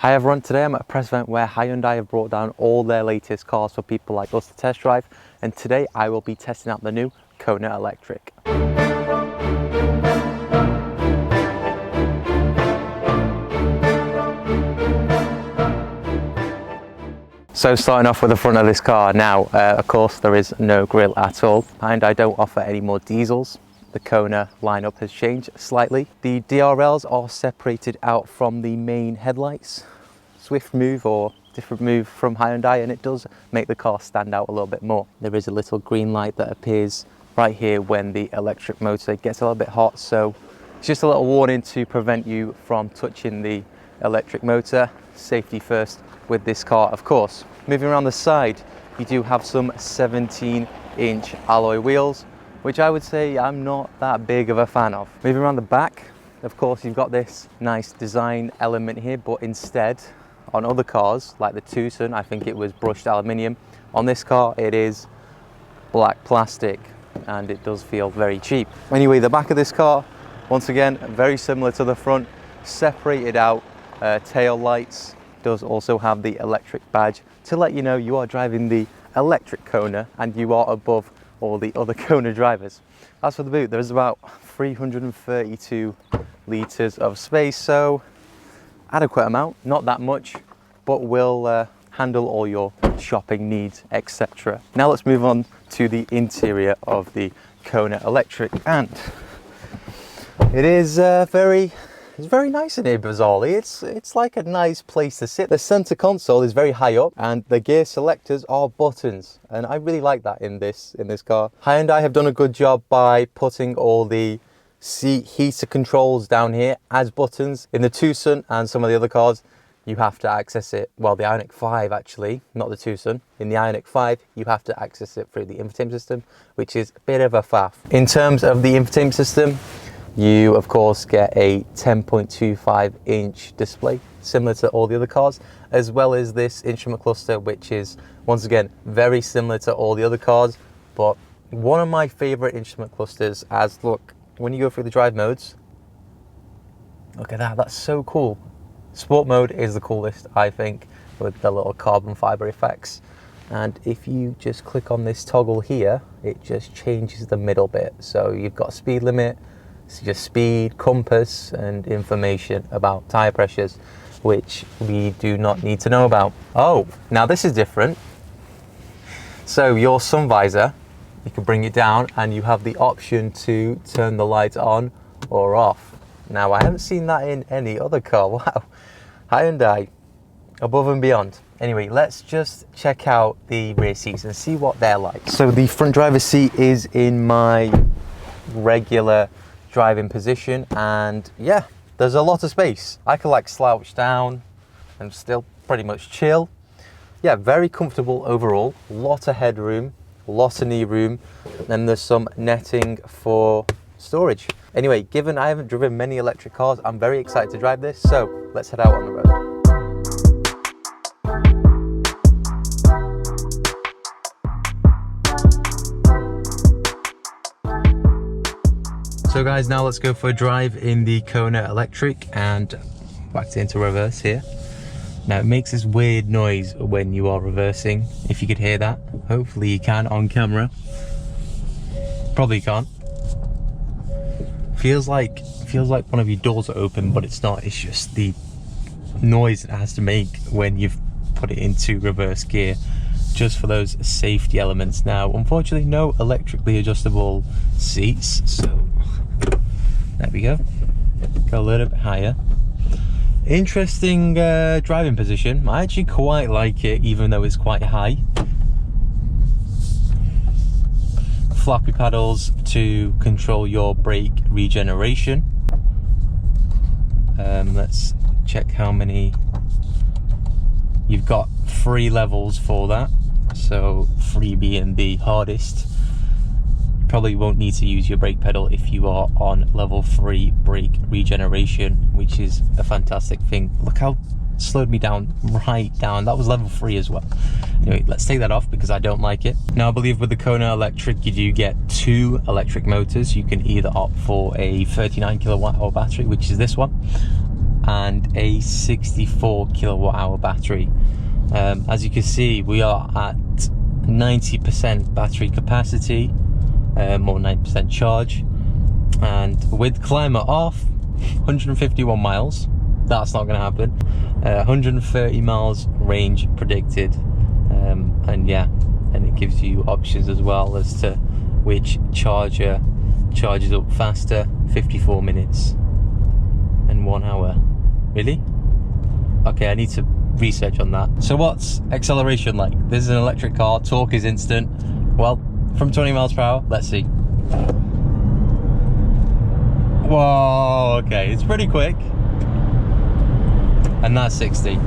Hi everyone, today I'm at a press event where Hyundai have brought down all their latest cars for people like us to test drive, and today I will be testing out the new KONA Electric. So starting off with the front of this car now, of course there is no grille at all. Hyundai don't offer any more diesels. The KONA lineup has changed slightly. The DRLs are separated out from the main headlights. Swift move or different move from Hyundai, and it does make the car stand out a little bit more. There is a little green light that appears right here when the electric motor gets a little bit hot, so it's just a little warning to prevent you from touching the electric motor. Safety first with this car, of course. Moving around the side, you do have some 17-inch alloy wheels, which I would say I'm not that big of a fan of. Moving around the back, of course, you've got this nice design element here, but instead, on other cars, like the Tucson, I think it was brushed aluminium. On this car, it is black plastic, and it does feel very cheap. Anyway, the back of this car, once again, very similar to the front, separated out tail lights. Does also have the electric badge to let you know you are driving the electric KONA and you are above all the other KONA drivers. As for the boot, there's about 332 litres of space, so adequate amount, not that much, but will handle all your shopping needs, etc. Now let's move on to the interior of the KONA Electric, and it is very nice in here, bizarrely. It's like a nice place to sit. The center console is very high up and the gear selectors are buttons, and I really like that in this car. Hyundai have done a good job by putting all the seat heater controls down here as buttons. In the Tucson and some of the other cars, you have to access it, well, the Ioniq 5 actually, not the Tucson. In the Ioniq 5, you have to access it through the infotainment system, which is a bit of a faff. In terms of the infotainment system, you of course get a 10.25-inch display, similar to all the other cars, as well as this instrument cluster, which is once again very similar to all the other cars. But one of my favorite instrument clusters, as look, when you go through the drive modes, look at that, that's so cool. Sport mode is the coolest, I think, with the little carbon fiber effects. And if you just click on this toggle here, it just changes the middle bit. So you've got speed limit, it's just speed, compass, and information about tire pressures, which we do not need to know about. Oh, now this is different. So your sun visor, you can bring it down and you have the option to turn the lights on or off. Now, I haven't seen that in any other car. Wow, Hyundai, above and beyond. Anyway, let's just check out the rear seats and see what they're like. So the front driver's seat is in my regular driving position, and yeah, there's a lot of space. I can like slouch down and still pretty much chill. Yeah, very comfortable overall. Lot of headroom, lot of knee room, and there's some netting for storage. Anyway, given I haven't driven many electric cars, I'm very excited to drive this, so let's head out on the road. So guys, now let's go for a drive in the KONA Electric, and back into reverse here. Now it makes this weird noise when you are reversing, if you could hear that. Hopefully you can on camera. Probably can't. Feels like one of your doors are open, but it's not. It's just the noise it has to make when you've put it into reverse gear, just for those safety elements. Now, unfortunately, no electrically adjustable seats, so there we go. Go a little bit higher. Interesting driving position. I actually quite like it, even though it's quite high. Floppy paddles to control your brake regeneration. Let's check how many. You've got 3 levels for that, so 3 being the hardest. Probably won't need to use your brake pedal if you are on level 3 brake regeneration, which is a fantastic thing. Look how it slowed me down, right down. That was level 3 as well. Anyway, let's take that off because I don't like it. Now, I believe with the KONA Electric, you do get 2 electric motors. You can either opt for a 39 kilowatt hour battery, which is this one, and a 64 kilowatt hour battery. As you can see, we are at 90% battery capacity, or 9% charge, and with climate off, 151 miles. That's not going to happen. 130 miles range predicted, and yeah, and it gives you options as well as to which charger charges up faster. 54 minutes and 1 hour. Really? Okay, I need to research on that. So what's acceleration like? This is an electric car, torque is instant. Well, from 20 miles per hour, let's see. Whoa, okay, it's pretty quick. And that's 60.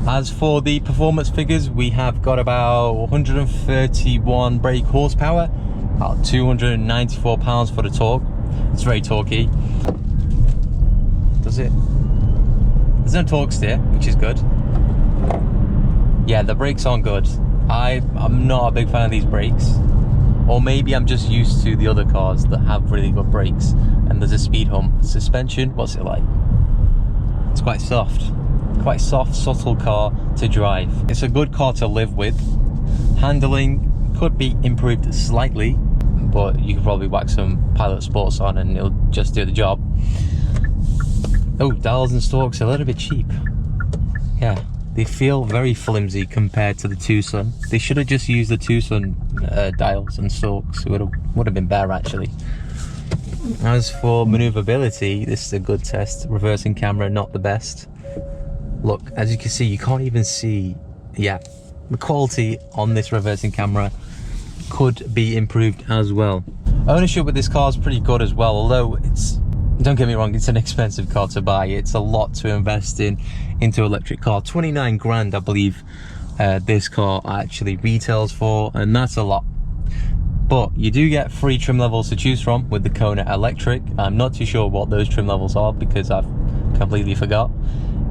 As for the performance figures, we have got about 131 brake horsepower, about 294 pounds for the torque. It's very torquey. Does it? There's no torque steer, which is good. Yeah, the brakes aren't good. I'm not a big fan of these brakes. Or maybe I'm just used to the other cars that have really good brakes and there's a speed hump. Suspension, what's it like? It's quite soft, subtle car to drive. It's a good car to live with. Handling could be improved slightly, but you could probably whack some Pilot Sports on and it'll just do the job. Oh, dials and stalks a little bit cheap. Yeah, they feel very flimsy compared to the Tucson. They should have just used the Tucson dials and stalks. It would have been better actually. As for maneuverability, this is a good test. Reversing camera, not the best. Look, as you can see, you can't even see. Yeah, the quality on this reversing camera could be improved as well. Ownership with this car is pretty good as well, although don't get me wrong, it's an expensive car to buy. It's a lot to invest into electric car. 29 grand, I believe, this car actually retails for, and that's a lot. But you do get 3 trim levels to choose from with the KONA Electric. I'm not too sure what those trim levels are because I've completely forgot.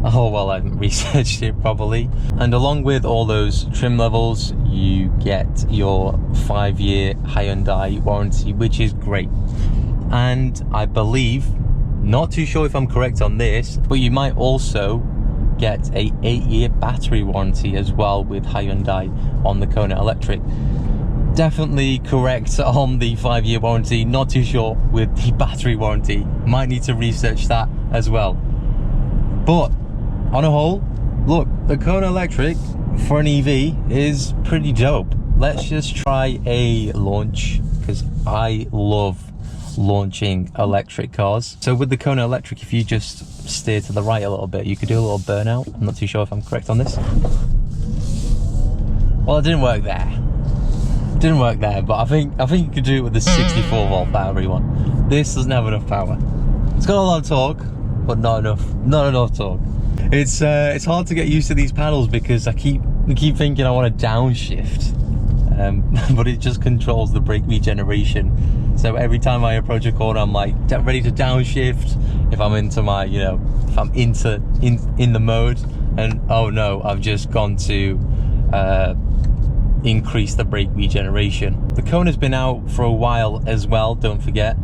Oh, well, I haven't researched it properly. And along with all those trim levels, you get your 5-year Hyundai warranty, which is great. And I believe, not too sure if I'm correct on this, but you might also get a 8-year battery warranty as well with Hyundai on the KONA Electric. Definitely correct on the 5-year warranty, not too sure with the battery warranty. Might need to research that as well. But on a whole, look, the KONA Electric for an EV is pretty dope. Let's just try a launch, because I love launching electric cars. So with the KONA Electric, if you just steer to the right a little bit, you could do a little burnout. I'm not too sure if I'm correct on this. Well, it didn't work there. Didn't work there, but I think you could do it with the 64 volt battery one. This doesn't have enough power. It's got a lot of torque, but not enough torque. It's hard to get used to these pedals because I keep thinking I want to downshift, but it just controls the brake regeneration. So every time I approach a corner, I'm like ready to downshift. If I'm into my, if I'm in the mode, and oh no, I've just gone to increase the brake regeneration. The KONA's been out for a while as well, don't forget.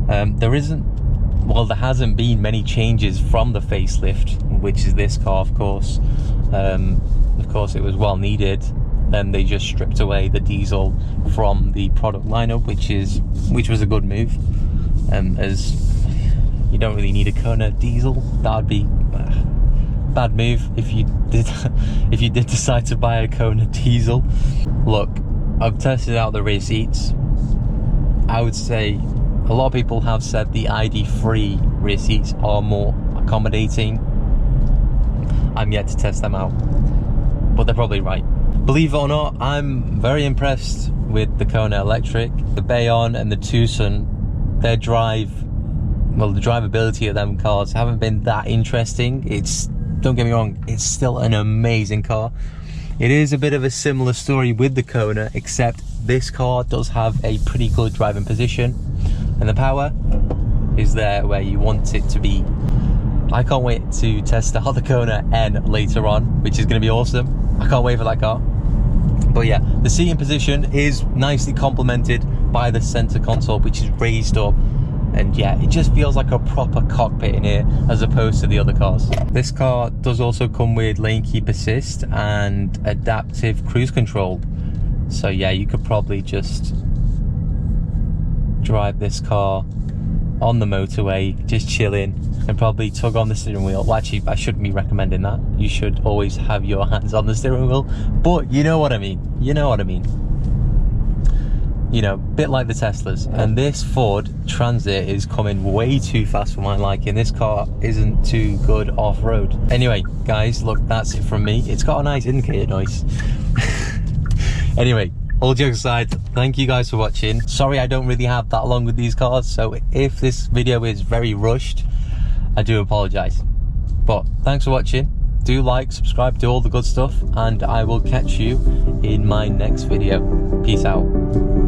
There hasn't been many changes from the facelift, which is this car, of course. Of course, it was well needed. Then they just stripped away the diesel from the product lineup, which was a good move. As you don't really need a KONA diesel. That would be bad move if you did decide to buy a KONA diesel. Look, I've tested out the rear seats. I would say a lot of people have said the ID3 rear seats are more accommodating. I'm yet to test them out, but they're probably right. Believe it or not, I'm very impressed with the KONA Electric. The Bayon and the Tucson, the drivability of them cars haven't been that interesting. Don't get me wrong, it's still an amazing car. It is a bit of a similar story with the KONA, except this car does have a pretty good driving position and the power is there where you want it to be. I can't wait to test out the KONA N later on, which is going to be awesome. I can't wait for that car. But yeah, the seating position is nicely complemented by the center console, which is raised up And yeah, it just feels like a proper cockpit in here as opposed to the other cars. This car does also come with lane keep assist and adaptive cruise control. So yeah, you could probably just drive this car on the motorway, just chilling, and probably tug on the steering wheel. Well, actually, I shouldn't be recommending that. You should always have your hands on the steering wheel, but you know what I mean. You know what I mean. You know, bit like the Teslas. And this Ford Transit is coming way too fast for my liking. This car isn't too good off-road. Anyway, guys, look, that's it from me. It's got a nice indicator noise. Anyway, all jokes aside, thank you guys for watching. Sorry I don't really have that long with these cars, so if this video is very rushed, I do apologize. But thanks for watching. Do like, subscribe, do all the good stuff, and I will catch you in my next video. Peace out.